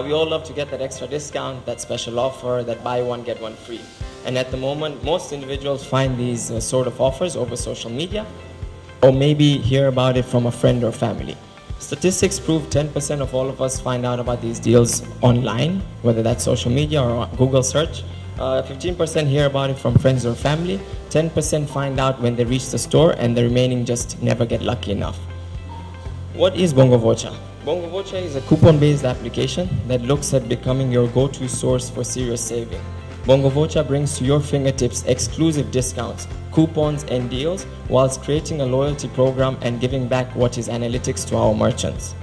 We all love to get that extra discount, that special offer, that buy one, get one free. And at the moment, most individuals find these sort of offers over social media, or maybe hear about it from a friend or family. Statistics prove 10% of all of us find out about these deals online, whether that's social media or Google search. 15% hear about it from friends or family. 10% find out when they reach the store, and the remaining just never get lucky enough. What is Bongo Vocha? Bongo Vocha is a coupon-based application that looks at becoming your go-to source for serious saving. Bongo Vocha brings to your fingertips exclusive discounts, coupons, and deals, whilst creating a loyalty program and giving back what is analytics to our merchants.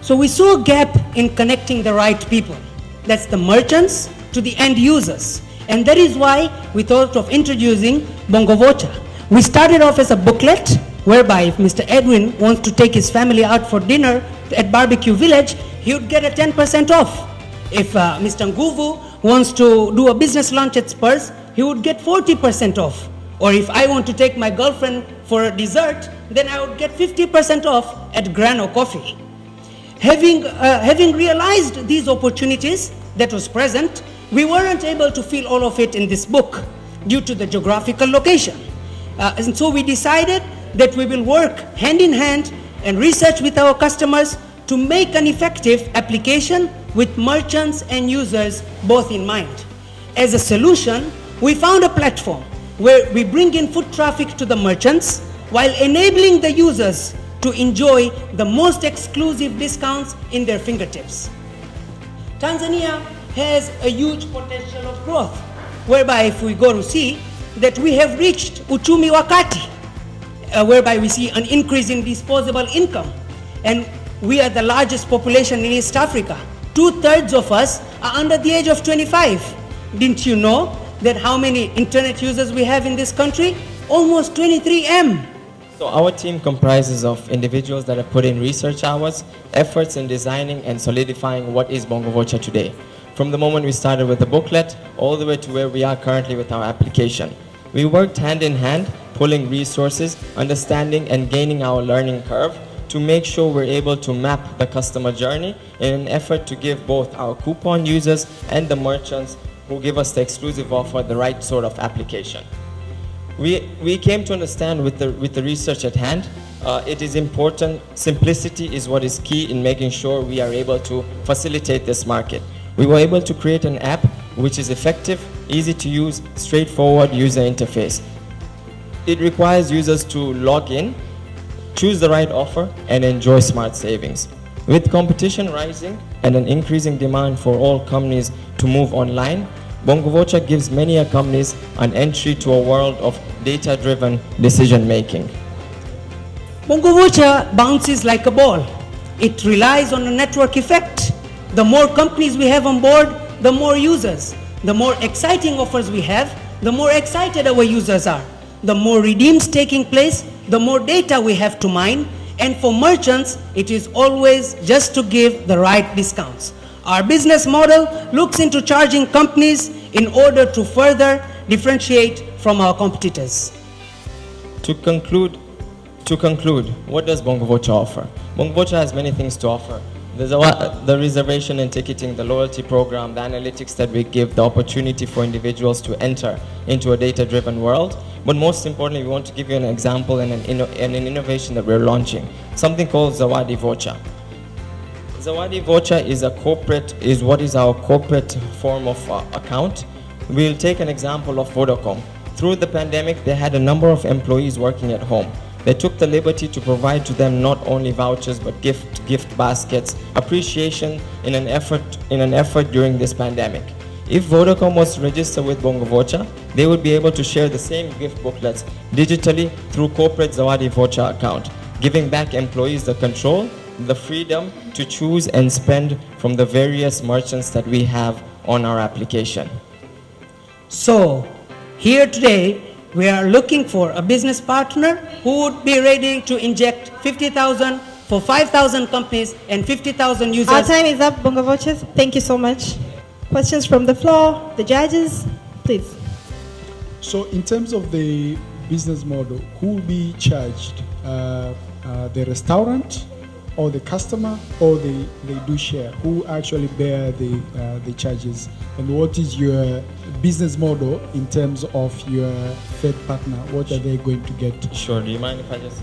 So we saw a gap in connecting the right people. That's the merchants to the end users. And that is why we thought of introducing Bongo Vocha. We started off as a booklet, whereby if Mr. Edwin wants to take his family out for dinner at Barbecue Village, he would get a 10% off. If Mr. Nguvu wants to do a business lunch at Spurs, he would get 40% off. Or if I want to take my girlfriend for a dessert, then I would get 50% off at Grano Coffee. Having realized these opportunities that was present, we weren't able to fill all of it in this book due to the geographical location. And so we decided that we will work hand in hand and research with our customers to make an effective application with merchants and users both in mind. As a solution, we found a platform where we bring in foot traffic to the merchants while enabling the users to enjoy the most exclusive discounts in their fingertips. Tanzania has a huge potential of growth, whereby if we go to see that we have reached uchumi wakati, whereby we see an increase in disposable income, and we are the largest population in East Africa. 2/3 of us are under the age of 25. Didn't you know that how many internet users we have in this country? Almost 23 M. So our team comprises of individuals that have put in research hours, efforts in designing and solidifying what is Bongo Vocha today. From the moment we started with the booklet, all the way to where we are currently with our application. We worked hand in hand, pulling resources, understanding and gaining our learning curve to make sure we're able to map the customer journey in an effort to give both our coupon users and the merchants who give us the exclusive offer the right sort of application. We came to understand with the research at hand, it is important, simplicity is what is key in making sure we are able to facilitate this market. We were able to create an app which is effective, easy to use, straightforward user interface. It requires users to log in, choose the right offer, and enjoy smart savings. With competition rising and an increasing demand for all companies to move online, Bongo Vocha gives many companies an entry to a world of data-driven decision-making. Bongo Vocha bounces like a ball. It relies on a network effect. The more companies we have on board, the more users. The more exciting offers we have, the more excited our users are. The more redeems taking place, the more data we have to mine. And for merchants, it is always just to give the right discounts. Our business model looks into charging companies in order to further differentiate from our competitors. To conclude, what does Bongo Vocha offer? Bongo Vocha has many things to offer. There's the reservation and ticketing, the loyalty program, the analytics that we give, the opportunity for individuals to enter into a data-driven world. But most importantly, we want to give you an example and an innovation that we're launching, something called Zawadi Vocha. Zawadi Vocha is what is our corporate form of account. We'll take an example of Vodacom. Through the pandemic, they had a number of employees working at home. They took the liberty to provide to them not only vouchers but gift baskets, appreciation in an effort during this pandemic. If Vodacom was to register with Bongo Vocha, they would be able to share the same gift booklets digitally through corporate Zawadi Vocha account, giving back employees the control, the freedom to choose and spend from the various merchants that we have on our application. So, here today, we are looking for a business partner who would be ready to inject 50,000 for 5,000 companies and 50,000 users. Our time is up, Bongo Vochas. Thank you so much. Questions from the floor, the judges, please. So in terms of the business model, who will be charged? The restaurant or the customer, or they do share? Who actually bear the charges? And what is your business model in terms of your third partner? What are they going to get? Sure. Do you mind if I just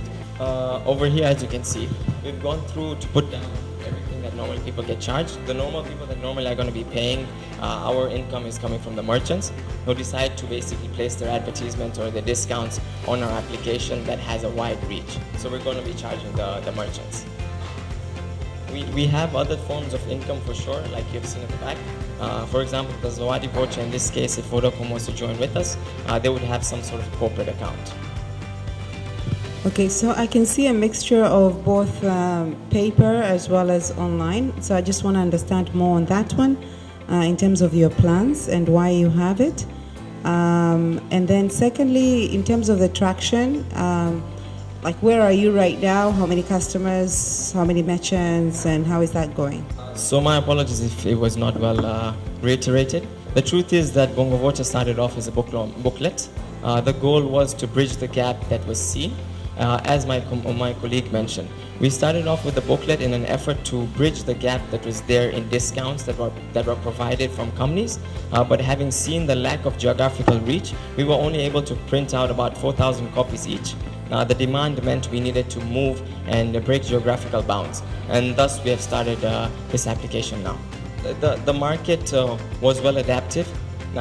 over here, as you can see, we've gone through to put down everything that normally people get charged. The normal people that normally are going to be paying, our income is coming from the merchants who decide to basically place their advertisement or their discounts on our application that has a wide reach. So we're going to be charging the merchants. We have other forms of income for sure, like you've seen at the back. For example, the Bongo Vocha, in this case, if Vodacom was to join with us, they would have some sort of corporate account. Okay, so I can see a mixture of both paper as well as online. So I just want to understand more on that one in terms of your plans and why you have it. And then secondly, in terms of the traction, like where are you right now? How many customers, how many merchants, and how is that going? So my apologies if it was not well reiterated. The truth is that Bongo Vocha started off as a booklet. The goal was to bridge the gap that was seen. As my colleague mentioned, we started off with the booklet in an effort to bridge the gap that was there in discounts that were provided from companies. But having seen the lack of geographical reach, we were only able to print out about 4,000 copies each. The demand meant we needed to move and break geographical bounds, and thus we have started this application now. The market was well adaptive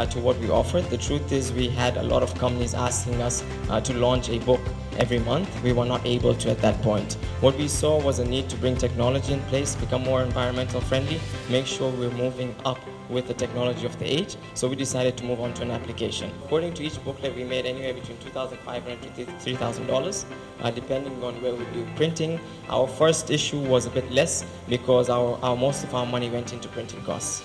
to what we offered. The truth is we had a lot of companies asking us to launch a book every month. We were not able to at that point. What we saw was a need to bring technology in place, become more environmental friendly, make sure we're moving up with the technology of the age. So we decided to move on to an application. According to each booklet, we made anywhere between $2,500 to $3,000, depending on where we do printing. Our first issue was a bit less because our most of our money went into printing costs.